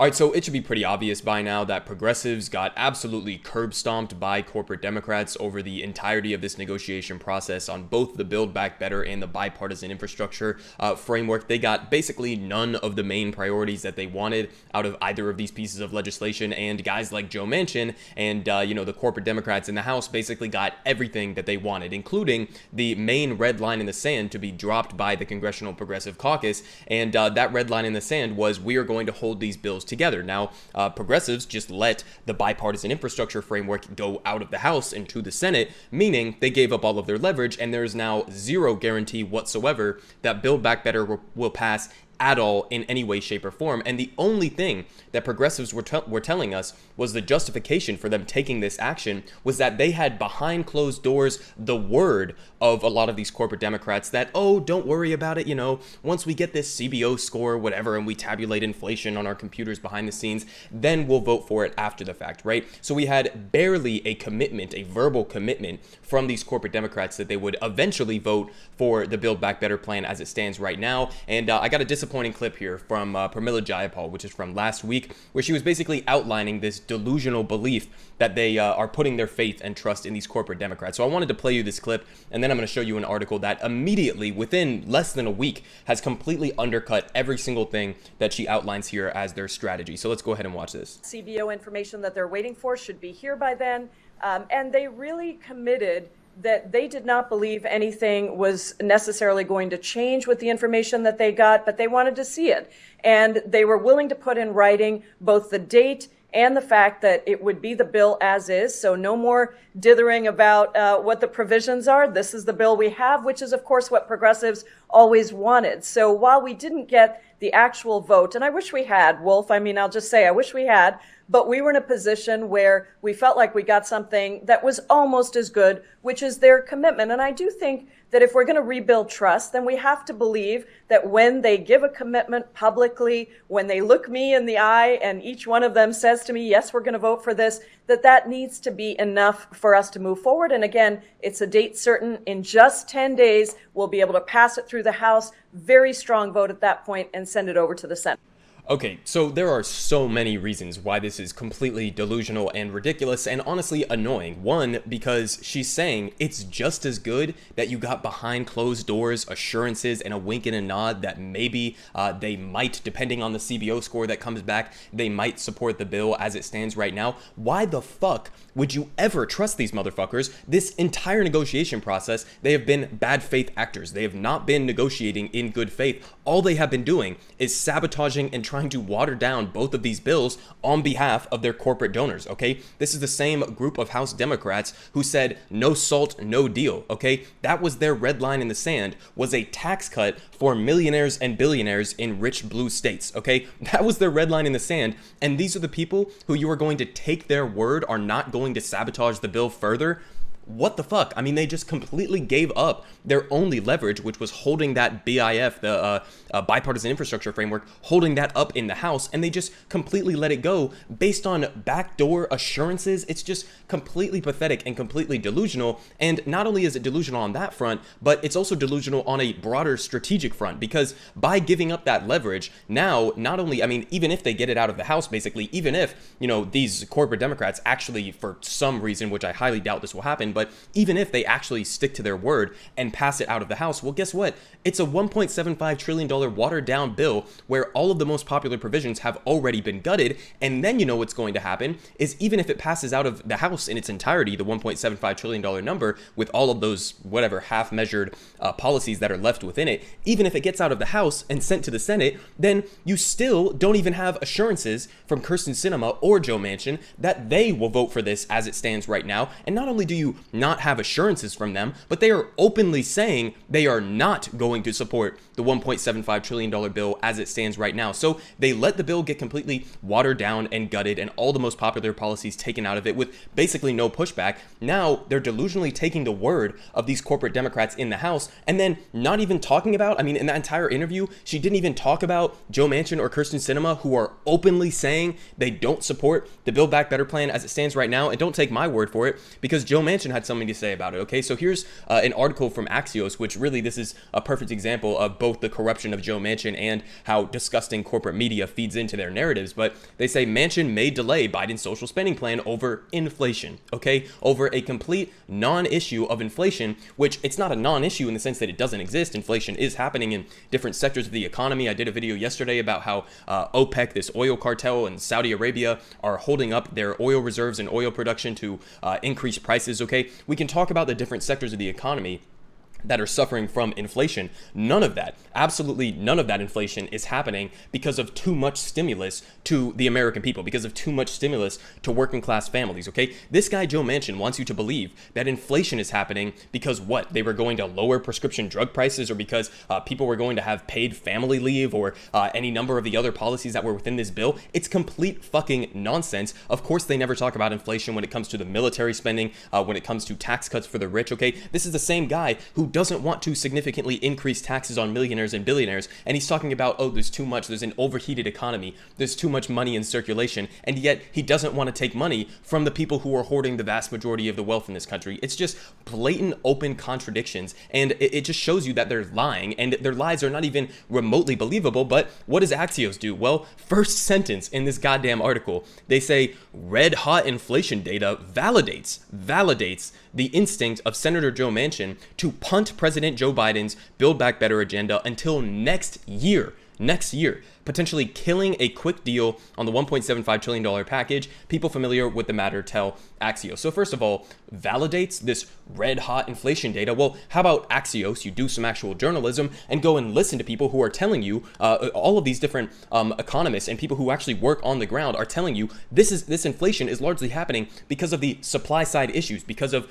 All right, so it should be pretty obvious by now that progressives got absolutely curb stomped by corporate Democrats over the entirety of this negotiation process on both the Build Back Better and the bipartisan infrastructure framework. They got basically none of the main priorities that they wanted out of either of these pieces of legislation, and guys like Joe Manchin and, the corporate Democrats in the House basically got everything that they wanted, including the main red line in the sand to be dropped by the Congressional Progressive Caucus, and that red line in the sand was we are going to hold these bills together. Now, progressives just let the bipartisan infrastructure framework go out of the House and to the Senate, meaning they gave up all of their leverage, and there's now zero guarantee whatsoever that Build Back Better will pass at all in any way, shape, or form. And the only thing that progressives were telling us was the justification for them taking this action was that they had behind closed doors the word of a lot of these corporate Democrats that, oh, don't worry about it, once we get this CBO score, whatever, and we tabulate inflation on our computers behind the scenes, then we'll vote for it after the fact, right? So we had barely a commitment, a verbal commitment from these corporate Democrats that they would eventually vote for the Build Back Better plan as it stands right now. And I got a disappointing clip here from Pramila Jayapal, which is from last week, where she was basically outlining this delusional belief that they are putting their faith and trust in these corporate Democrats. So I wanted to play you this clip, and then I'm going to show you an article that immediately, within less than a week, has completely undercut every single thing that she outlines here as their strategy. So let's go ahead and watch this. CBO information that they're waiting for should be here by then, and they really committed that they did not believe anything was necessarily going to change with the information that they got, but they wanted to see it. And they were willing to put in writing both the date and the fact that it would be the bill as is. So no more dithering about what the provisions are. This is the bill we have, which is, of course, what progressives always wanted. So while we didn't get the actual vote, and I wish we had, Wolf, I'll just say I wish we had, but we were in a position where we felt like we got something that was almost as good, which is their commitment. And I do think that if we're going to rebuild trust, then we have to believe that when they give a commitment publicly, when they look me in the eye and each one of them says to me, yes, we're going to vote for this, that needs to be enough for us to move forward. And again, it's a date certain. In just 10 days, we'll be able to pass it through the House, very strong vote at that point, and send it over to the Senate. Okay, so there are so many reasons why this is completely delusional and ridiculous and honestly annoying. One, because she's saying it's just as good that you got behind closed doors assurances and a wink and a nod that maybe they might, depending on the CBO score that comes back, they might support the bill as it stands right now. Why the fuck would you ever trust these motherfuckers? This entire negotiation process, they have been bad faith actors. They have not been negotiating in good faith. All they have been doing is sabotaging and trying to water down both of these bills on behalf of their corporate donors, okay? This is the same group of House Democrats who said no SALT, no deal, okay? That was their red line in the sand, was a tax cut for millionaires and billionaires in rich blue states, okay? That was their red line in the sand, and these are the people who you are going to take their word are not going to sabotage the bill further. What the fuck? They just completely gave up their only leverage, which was holding that BIF, the bipartisan infrastructure framework, holding that up in the House, and they just completely let it go based on backdoor assurances. It's just completely pathetic and completely delusional. And not only is it delusional on that front, but it's also delusional on a broader strategic front, because by giving up that leverage, now, not only, even if they get it out of the House, basically, even if, these corporate Democrats actually, for some reason, which I highly doubt this will happen, but even if they actually stick to their word and pass it out of the House, well, guess what? It's a $1.75 trillion watered down bill where all of the most popular provisions have already been gutted. And then what's going to happen is even if it passes out of the House in its entirety, the $1.75 trillion number with all of those whatever half-measured policies that are left within it, even if it gets out of the House and sent to the Senate, then you still don't even have assurances from Kirsten Sinema or Joe Manchin that they will vote for this as it stands right now. And not only do you not have assurances from them, but they are openly saying they are not going to support the $1.75 trillion bill as it stands right now. So they let the bill get completely watered down and gutted and all the most popular policies taken out of it with basically no pushback. Now they're delusionally taking the word of these corporate Democrats in the House and then not even talking about, in that entire interview, she didn't even talk about Joe Manchin or Kirsten Sinema, who are openly saying they don't support the Build Back Better plan as it stands right now. And don't take my word for it, because Joe Manchin had something to say about it. Okay, so here's an article from Axios, which really, this is a perfect example of both the corruption of Joe Manchin and how disgusting corporate media feeds into their narratives. But they say Manchin may delay Biden's social spending plan over inflation, okay, over a complete non-issue of inflation, which it's not a non-issue in the sense that it doesn't exist. Inflation is happening in different sectors of the economy. I did a video yesterday about how OPEC, this oil cartel, and Saudi Arabia are holding up their oil reserves and oil production to increase prices, okay? We can talk about the different sectors of the economy that are suffering from inflation. None of that, absolutely none of that inflation is happening because of too much stimulus to the American people, because of too much stimulus to working class families, okay? This guy, Joe Manchin, wants you to believe that inflation is happening because what? They were going to lower prescription drug prices, or because people were going to have paid family leave, or any number of the other policies that were within this bill. It's complete fucking nonsense. Of course, they never talk about inflation when it comes to the military spending, when it comes to tax cuts for the rich, okay? This is the same guy who doesn't want to significantly increase taxes on millionaires and billionaires, and he's talking about, oh, there's too much, there's an overheated economy, there's too much money in circulation, and yet he doesn't want to take money from the people who are hoarding the vast majority of the wealth in this country. It's just blatant, open contradictions, and it just shows you that they're lying, and their lies are not even remotely believable. But what does Axios do? Well, first sentence in this goddamn article, they say red hot inflation data validates the instinct of Senator Joe Manchin to punt President Joe Biden's Build Back Better agenda until next year, potentially killing a quick deal on the $1.75 trillion package. People familiar with the matter tell Axios. So first of all, validates this red hot inflation data. Well, how about Axios? You do some actual journalism and go and listen to people who are telling you, all of these different economists and people who actually work on the ground are telling you this inflation is largely happening because of the supply side issues, because of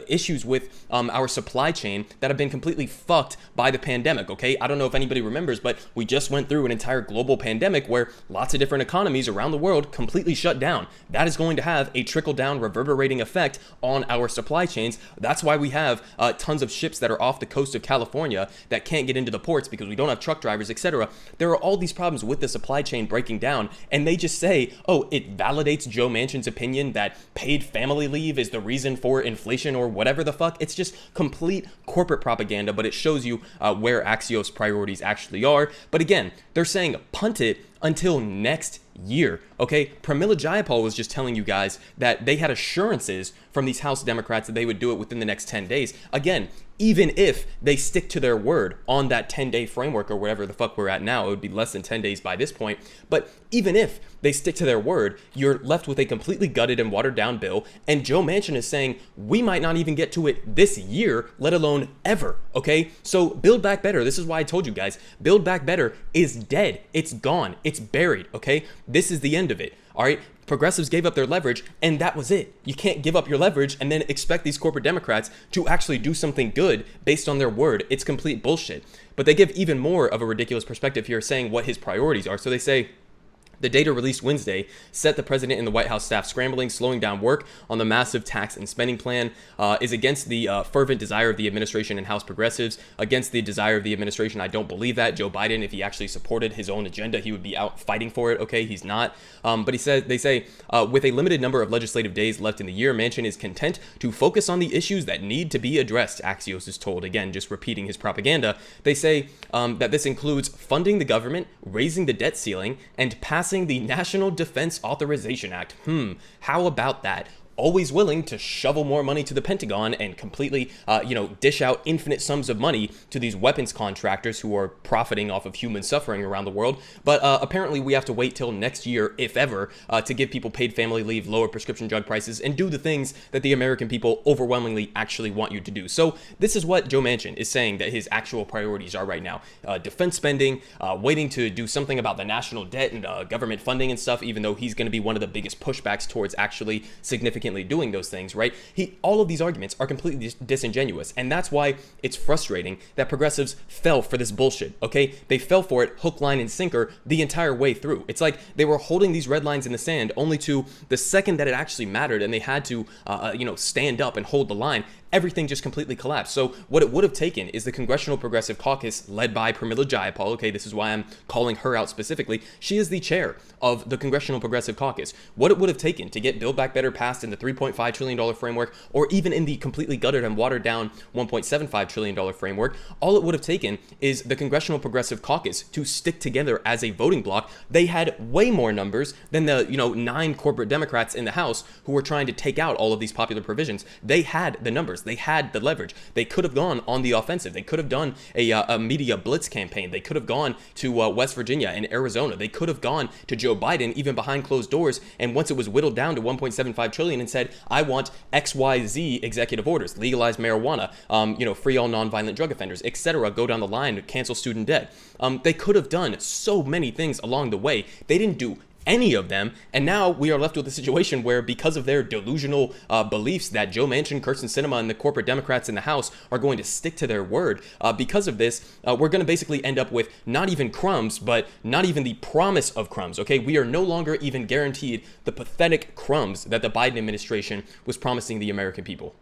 issues with our supply chain that have been completely fucked by the pandemic, okay? I don't know if anybody remembers, but we just went through an entire global pandemic where lots of different economies around the world completely shut down. That is going to have a trickle-down reverberating effect on our supply chains. That's why we have tons of ships that are off the coast of California that can't get into the ports because we don't have truck drivers, etc. There are all these problems with the supply chain breaking down, and they just say, oh, it validates Joe Manchin's opinion that paid family leave is the reason for inflation or whatever the fuck. It's just complete corporate propaganda, but it shows you where Axios' priorities actually are. But again, they're saying punt it until next year, okay? Pramila Jayapal was just telling you guys that they had assurances from these House Democrats that they would do it within the next 10 days. Again, even if they stick to their word on that 10-day framework or whatever the fuck we're at now, it would be less than 10 days by this point. But even if they stick to their word, you're left with a completely gutted and watered down bill. And Joe Manchin is saying we might not even get to it this year, let alone ever, okay? So Build Back Better, this is why I told you guys, Build Back Better is dead. It's gone. It's buried, okay? This is the end of it, all right? Progressives gave up their leverage, and that was it. You can't give up your leverage and then expect these corporate Democrats to actually do something good based on their word. It's complete bullshit. But they give even more of a ridiculous perspective here, saying what his priorities are. So they say, the data released Wednesday set the president and the White House staff scrambling, slowing down work on the massive tax and spending plan, is against the fervent desire of the administration and House progressives, against the desire of the administration. I don't believe that. Joe Biden, if he actually supported his own agenda, he would be out fighting for it. Okay, he's not. But they say, with a limited number of legislative days left in the year, Manchin is content to focus on the issues that need to be addressed, Axios is told. Again, just repeating his propaganda. They say that this includes funding the government, raising the debt ceiling, and passing the National Defense Authorization Act. How about that? Always willing to shovel more money to the Pentagon and completely, dish out infinite sums of money to these weapons contractors who are profiting off of human suffering around the world. But apparently we have to wait till next year, if ever, to give people paid family leave, lower prescription drug prices, and do the things that the American people overwhelmingly actually want you to do. So this is what Joe Manchin is saying that his actual priorities are right now. Defense spending, waiting to do something about the national debt and government funding and stuff, even though he's going to be one of the biggest pushbacks towards actually significantly doing those things, right? All of these arguments are completely disingenuous, and that's why it's frustrating that progressives fell for this bullshit, okay? They fell for it hook, line, and sinker the entire way through. It's like they were holding these red lines in the sand only to the second that it actually mattered and they had to, stand up and hold the line. everything just completely collapsed. So what it would have taken is the Congressional Progressive Caucus led by Pramila Jayapal. Okay, this is why I'm calling her out specifically. She is the chair of the Congressional Progressive Caucus. What it would have taken to get Build Back Better passed in the $3.5 trillion framework, or even in the completely gutted and watered down $1.75 trillion framework, all it would have taken is the Congressional Progressive Caucus to stick together as a voting bloc. They had way more numbers than the 9 corporate Democrats in the House who were trying to take out all of these popular provisions. They had the numbers. They had the leverage. They could have gone on the offensive. They could have done a media blitz campaign. They could have gone to West Virginia and Arizona. They could have gone to Joe Biden, even behind closed doors. And once it was whittled down to $1.75 trillion and said, I want XYZ executive orders, legalize marijuana, free all nonviolent drug offenders, etc., go down the line, cancel student debt. They could have done so many things along the way. They didn't do any of them, and now we are left with a situation where, because of their delusional beliefs that Joe Manchin, Kirsten Sinema, and the corporate Democrats in the House are going to stick to their word, because of this, we're going to basically end up with not even crumbs, but not even the promise of crumbs. Okay, we are no longer even guaranteed the pathetic crumbs that the Biden administration was promising the American people.